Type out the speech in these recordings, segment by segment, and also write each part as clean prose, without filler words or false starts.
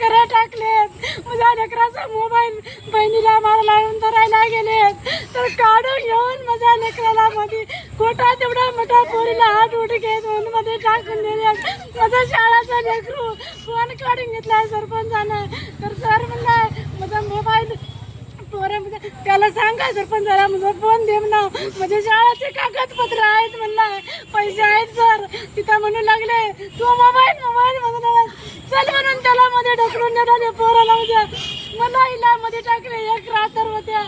करा टाकलेत. माझ्या लेकराचा मोबाईल बहिणीला मला लावून धरायला गेलेत तर काढून घेऊन माझ्या लेकराला मध्ये खोटा तेवढा मोठा पोरीला हात उठ घेत म्हणून मध्ये टाकून दिले. माझा शाळाचा लेकरू फोन काढून घेतलाय सरपंचानं. तर सर म्हणलाय माझा मोबाईल पोरे त्याला सांगा सरपंचाला माझा फोन दे म्हणा, माझ्या शाळाचे कागदपत्र आहेत म्हणला, पैसे आहेत सर. तिथं म्हणू लागले तू मोबाईल म्हणून चल म्हणून त्याला मध्ये ढकलून देणार पोराला. उद्या मला हिला मध्ये टाकले. एक रात्र होत्या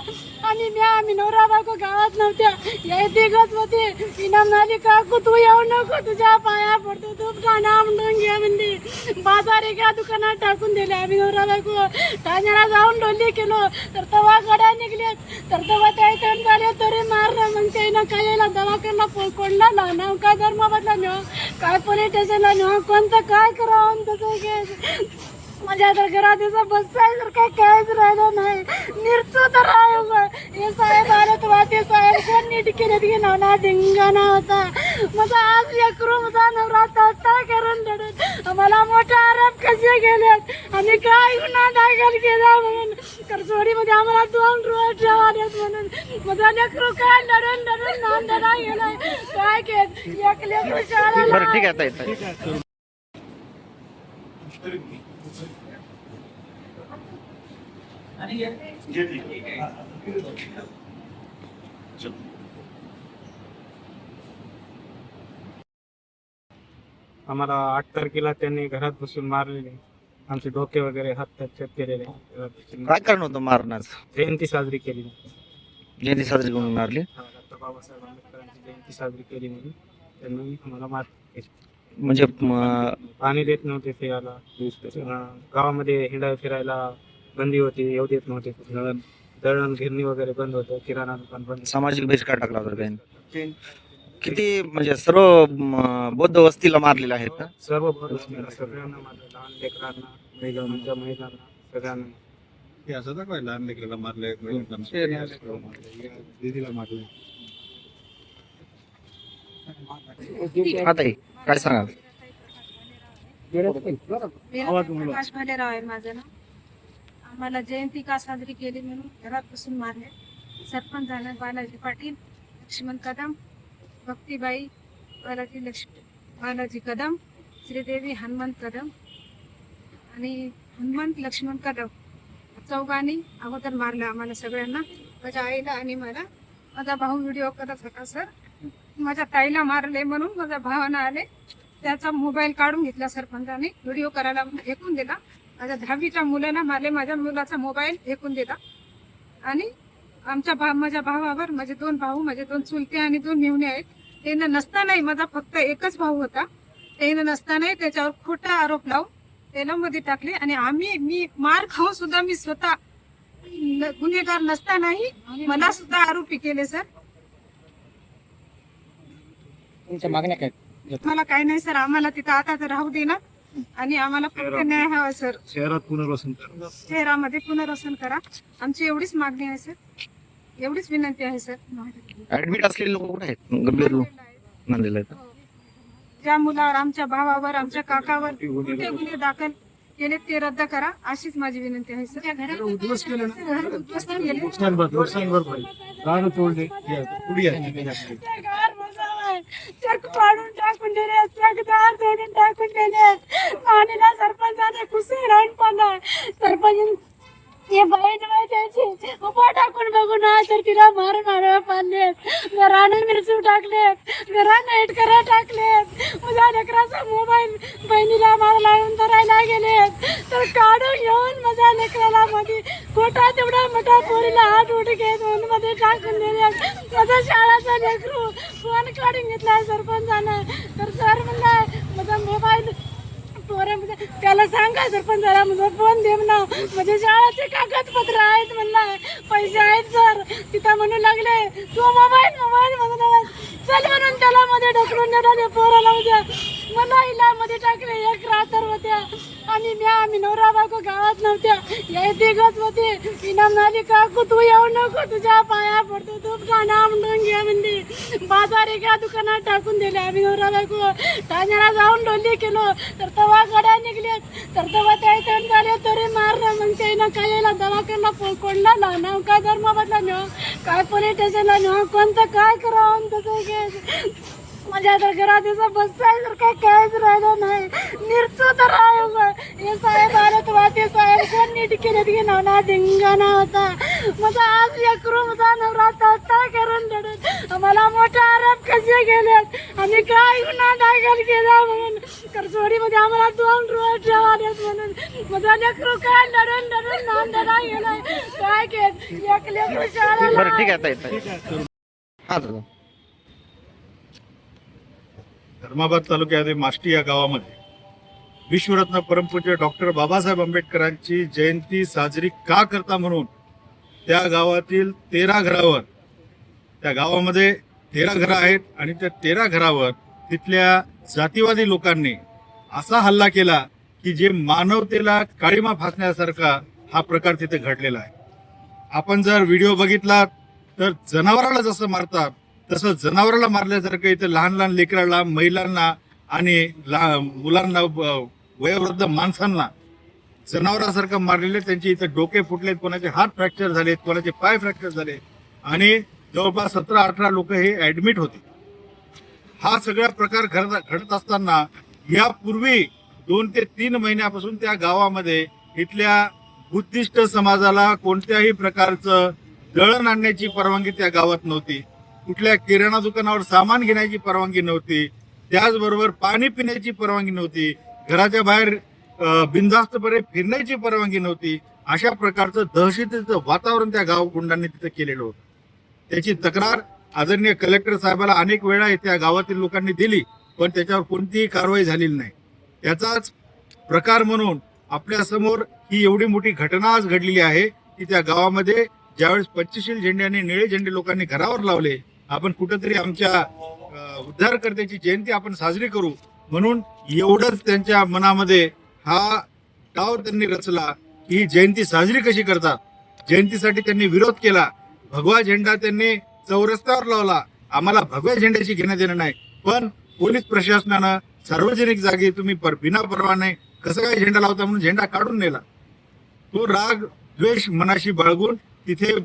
आणि आम्ही नवरा बायको गावात नव्हत्या. या तिघच होते. इनाम नाली काकू तू येऊ नको, तुझ्या पाया पडतो, तू नाव म्हणून घ्या म्हणजे बाजार एका दुकानात टाकून दिले. आम्ही नवरा बायको ठाण्याला जाऊन डोली केलो तर तवा गड्या निघल्यात. तर तेव्हा त्या टन झाले तरी मारलं. मग त्यानं काय यायला दवाखाना कोणला नाव काय धर्म बदला नेऊ, काय पोलीस स्टेशनला नेऊ, कोणतं काय करावं तसं घे. माझ्या तर घरात असं बसायचं काय काहीच राहिलं नाही. निर्चो तर आहे. हे साहेब आले तर ते साहेब कोण नीट केले की नवना धिंगाणा होता. माझा आज लेकरू माझा नवरा तळतळ करून रडत मला मोठा आरोप कसे गेलेत आणि काय गुन्हा दाखल केला म्हणून करसोडीमध्ये आम्हाला 2 रोज ठेवालेत म्हणून माझा लेकरू काय लढून नांदडा गेलाय. काय घेत एक लेकरू शाळेला. ठीक आहे. आम्हाला 8 तारखेला त्यांनी घरात बसून मारलेले. आमचे डोके वगैरे हात फ्रॅक्चर केलेले. काय कारण होतं मारण्याचं? जयंती साजरी केली. जयंती साजरी करून मारली. डॉक्टर बाबासाहेब आंबेडकरांची जयंती साजरी केली म्हणून त्यांनी आम्हाला मार केली. म्हणजे पाणी देत नव्हते फिरायला. गावामध्ये हिंडा फिरायला बंदी होती, येऊ देत नव्हते. दळण गिरणी वगैरे बंद होतं, किराणा दुकान बंद. सामाजिक बहिष्कार टाकला होता काही. किती म्हणजे सर्व बौद्ध वस्तीला मारलेले आहेत का? सर्व सगळ्यांना मारलं. लहान लेकरांना, महिलांना सगळ्यांना. असं दाखवाय लहान लेकराला मारले, दीदीला मारले. आता काय सांगाल? प्रकाश भालेराव आहे माझं नाव. आम्हाला जयंती का साजरी केली म्हणून घरात बसून मारले. सरपंच झाले बालाजी पाटील, लक्ष्मण कदम, भक्तीबाई बालाजी कदम, श्रीदेवी हनुमंत कदम आणि हनुमंत लक्ष्मण कदम चौघांनी अगोदर मारलं आम्हाला सगळ्यांना. माझ्या आईला आणि मला. माझा भाऊ व्हिडिओ करत होता सर. माझ्या ताईला मारले म्हणून माझ्या भावानं आले, त्याचा मोबाईल काढून घेतला सरपंचाने. व्हिडिओ करायला फेकून दिला. माझ्या 10वीच्या मुलांना मारले, माझ्या मुलाचा मोबाईल फेकून दिला. आणि माझ्या भावावर माझे 2 भाऊ, माझे 2 चुलते आणि 2 मेहुणे आहेत. त्यानं नसतानाही माझा फक्त एकच भाऊ होता. त्यानं नसतानाही त्याच्यावर खोटा आरोप लावून त्याला मध्ये टाकले. आणि मी मार खाऊन सुद्धा मी स्वतः गुन्हेगार नसतानाही मला सुद्धा आरोपी केले सर. तुमच्या मागण्या काय? मला काही नाही सर. आम्हाला तिथं आता तर राहू दे ना आणि आम्हाला फक्त न्याय हवा सर. शहरात पुनर्वसन करा. शहरामध्ये पुनर्वसन करा. आमची एवढीच मागणी आहे सर, एवढीच विनंती आहे सर. ऍडमिट असलेले लोक कुठे आहेत? गंभीर लोक मानलेले आहेत. ज्या मुलावर, आमच्या भावावर, आमच्या काकावर कुठे गुन्हे दाखल केले ते रद्द करा, अशीच माझी विनंती आहे सर. उद्ध्वस्त केलं ना. उद्ध्वस्त केले. रान तोडले. चक पाडून टाकून दिले, चकदार तोडून टाकून दिले. पाणीला सरपंचाने कुसे राहून पाडला. सरपंच हे बहीण त्याची उभा टाकून बघू ना तर तिला मारून आडवा पाडलेत. घराने मिरचू टाकलेत, घराने इटकऱ्या टाकलेत. माझ्या लेकराचा मोबाईल बहिणीला मला लावून धरायला गेलेत तर काढून घेऊन माझ्या लेकराला मध्ये खोटा तेवढा मोठा पोरीला हात उठ घेत म्हणून मध्ये टाकून दिलेत. माझा शाळाचा लेकरू फोन काढून घेतलाय सरपंचानं. तर सर म्हणलाय माझा मोबाईल त्याला सांगा सरपंचाला माझा फोन दे म्हणा, माझ्या शाळाचे कागदपत्र आहेत म्हणला, पैसे आहेत सर. तिथं म्हणू लागले तू मोबाईल म्हणून चल म्हणून त्याला मध्ये ढकलून देणार पोराला. उद्या मला हिला मध्ये टाकले. एक रात्र होत्या आणि आम्ही नवरा बायको गावात नव्हत्या. या तिघच होते. इनाम नाली काकू तू येऊ नको, तुझ्या पाया पडतो, तू नाव म्हणून घ्या म्हणजे बाजार एका दुकानात टाकून दिले. आम्ही नवरा बायको ठाण्याला जाऊन डोली केलो तर तवा गड्या निघल्यात. तर तेव्हा त्या टन झाले लोकांना कोणला लावणार, काय धर्माबदला नेऊ, काय पोलीस स्टेशनला नेऊ, कोणतं काय करावं तसं. माझ्या आता घरात असं बसायचं काय कायच राहिलं नाही. मिरचू तर आहे. हे साहेब आले तेव्हा ते साहेब कोण नीट केलेत की ना धिंगाणा होता. माझा आज लेकरू माझा नवरा तळतळ करून रडत मला मोठा आरोप कसे गेलेत आणि काय गुन्हा दाखल केला म्हणून करसोडीमध्ये आम्हाला 2 रोज ठेवालेत म्हणून माझा लेकरू काय लढून नांदेडला गेलाय. काय केलं एक लेकरू शाळेला. बरं ठीक आहे ताई. हा दादा. धर्माबाद तालुक्यातील माष्टी या गावामध्ये विश्वरत्न परमपूज्य डॉक्टर बाबासाहेब आंबेडकरांची जयंती साजरी का करता म्हणून त्या गावातील 13 घरावर, त्या गावामध्ये 13 घरं आहेत आणि त्या 13 घरावर तिथल्या जातीवादी लोकांनी असा हल्ला केला की जे मानवतेला काळीमा फासण्यासारखा हा प्रकार तिथे घडलेला आहे. आपण जर व्हिडिओ बघितला तर जनावराला जसं मारतात तसं जनावराला मारल्यासारखं इथे लहान लहान लेकराला, महिलांना आणि मुलांना, वयोवृद्ध माणसांना जनावरासारखं मारलेले. त्यांचे इथे डोके फुटलेत, कोणाचे हात फ्रॅक्चर झालेत, कोणाचे पाय फ्रॅक्चर झाले आणि जवळपास 17-18 लोक हे ऍडमिट होते. हा सगळा प्रकार घडत असताना यापूर्वी 2 ते 3 महिन्यापासून त्या गावामध्ये इथल्या बुद्धिस्ट समाजाला कोणत्याही प्रकारचं दळण आणण्याची परवानगी त्या गावात नव्हती. कुठल्या किराणा दुकानावर सामान घेण्याची परवानगी नव्हती. त्याचबरोबर पाणी पिण्याची परवानगी नव्हती. घराच्या बाहेर बिनधास्तपणे फिरण्याची परवानगी नव्हती. अशा प्रकारचं दहशतीचं वातावरण त्या गावगुंडांनी तिथे केलेलं होतं. त्याची तक्रार आदरणीय कलेक्टर साहेबाला अनेक वेळा त्या गावातील लोकांनी दिली, पण त्याच्यावर कोणतीही कारवाई झालेली नाही. त्याचाच प्रकार म्हणून आपल्या समोर ही एवढी मोठी घटना आज घडलेली आहे की त्या गावामध्ये ज्यावेळेस पंचशील झेंडे आणि निळे झेंडे लोकांनी घरावर लावले, आपण कुठंतरी आमच्या उद्धारकर्त्याची जयंती आपण साजरी करू म्हणून एवढंच त्यांच्या मनामध्ये हा डाव त्यांनी रचला की ही जयंती साजरी कशी करतात. जयंतीसाठी त्यांनी विरोध केला. भगवा झेंडा त्यांनी चौरस्त्यावर लावला. आम्हाला भगव्या झेंड्याची घेणं देणं नाही, पण पोलीस प्रशासनानं सार्वजनिक जागी तुम्ही बिना परवाने कसं काय झेंडा लावता म्हणून झेंडा काढून नेला. तो राग द्वेष मनाशी बाळगून तिथे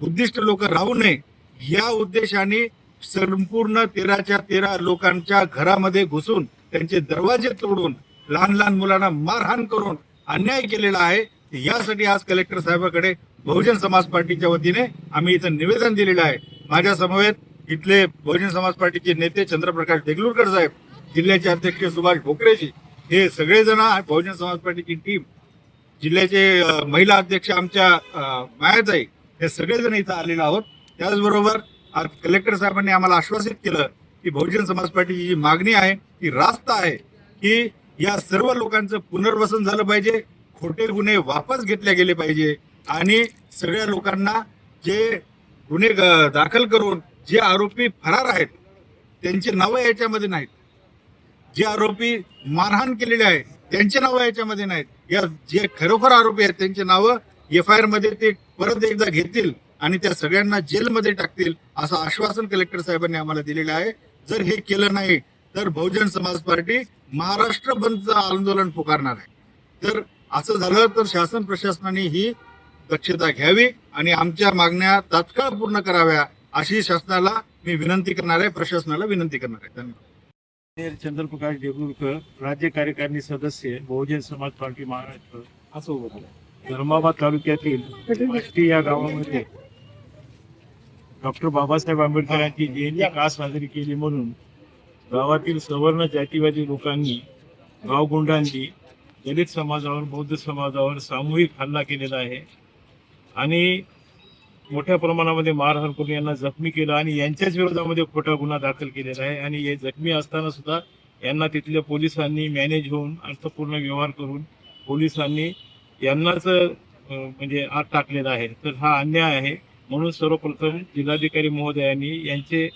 बुद्धिस्ट लोक राहू नये या उद्देशाने संपूर्ण 13च्या 13 लोकांच्या घरामध्ये घुसून त्यांचे दरवाजे तोडून लहान लहान मुलांना मारहाण करून अन्याय केलेला आहे. यासाठी आज कलेक्टर साहेबांकडे बहुजन समाज पार्टीच्या वतीने आम्ही इथं निवेदन दिलेलं आहे. माझ्या समवेत इथले बहुजन समाज पार्टीचे नेते चंद्रप्रकाश देगलूरकर साहेब, जिल्ह्याचे अध्यक्ष सुभाष भोकरेजी, हे सगळेजण बहुजन समाज पार्टीची टीम, जिल्ह्याचे महिला अध्यक्ष आमच्या मायाताई, हे सगळेजण इथं आलेलो आहोत. त्याचबरोबर आज कलेक्टर साहेबांनी आम्हाला आश्वासित केलं की बहुजन समाज पार्टीची जी मागणी आहे ती रास्त आहे की या सर्व लोकांचं पुनर्वसन झालं पाहिजे, खोटे गुन्हे वापस घेतले गेले पाहिजे आणि सगळ्या लोकांना जे गुन्हे दाखल करून जे आरोपी फरार आहेत त्यांची नावं याच्यामध्ये नाहीत, जे आरोपी मारहाण केलेले आहे त्यांची नावं याच्यामध्ये नाहीत, या जे खरोखर आरोपी आहेत त्यांची नावं FIR मध्ये ते परत एकदा घेतील आणि त्या सगळ्यांना जेलमध्ये टाकतील असं आश्वासन कलेक्टर साहेबांनी आम्हाला दिलेलं आहे. जर हे केलं नाही तर बहुजन समाज पार्टी महाराष्ट्र बंदचं आंदोलन पुकारणार आहे. तर असं झालं तर शासन प्रशासनाने ही दक्षता घ्यावी आणि आमच्या मागण्या तात्काळ पूर्ण कराव्या अशी शासनाला मी विनंती करणार आहे, प्रशासनाला विनंती करणार आहे. धन्यवाद. चंद्रप्रकाश देगलूरकर, राज्य कार्यकारिणी सदस्य, बहुजन समाज पार्टी महाराष्ट्र. असं धर्माबाद तालुक्यातील माष्टी या गावामध्ये डॉक्टर बाबासाहेब आंबेडकरांची जयंती का साजरी केली म्हणून गावातील सवर्ण जातीवादी लोकांनी, गावगुंडांनी दलित समाजावर, बौद्ध समाजावर सामूहिक हल्ला केलेला आहे आणि मोठ्या प्रमाणामध्ये मारहाण करून यांना जखमी केलं आणि यांच्याच विरोधामध्ये खोटा गुन्हा दाखल केलेला आहे. आणि हे जखमी असताना सुद्धा यांना तिथल्या पोलिसांनी मॅनेज होऊन अर्थपूर्ण व्यवहार करून पोलिसांनी यांनाच म्हणजे आत टाकलेला आहे. तर हा अन्याय आहे. म्हणून सर्वप्रथम जिल्हाधिकारी महोदयांनी यांचे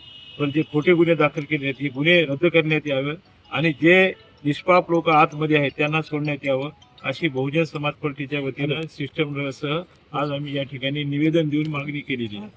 जे खोटे गुन्हे दाखल केले आहेत हे गुन्हे रद्द करण्यात यावे आणि जे निष्पाप लोक आतमध्ये आहेत त्यांना सोडण्यात यावं अशी बहुजन समाज पार्टीच्या वतीनं सिस्टमसह आज आम्ही या ठिकाणी निवेदन देऊन मागणी केलेली आहे.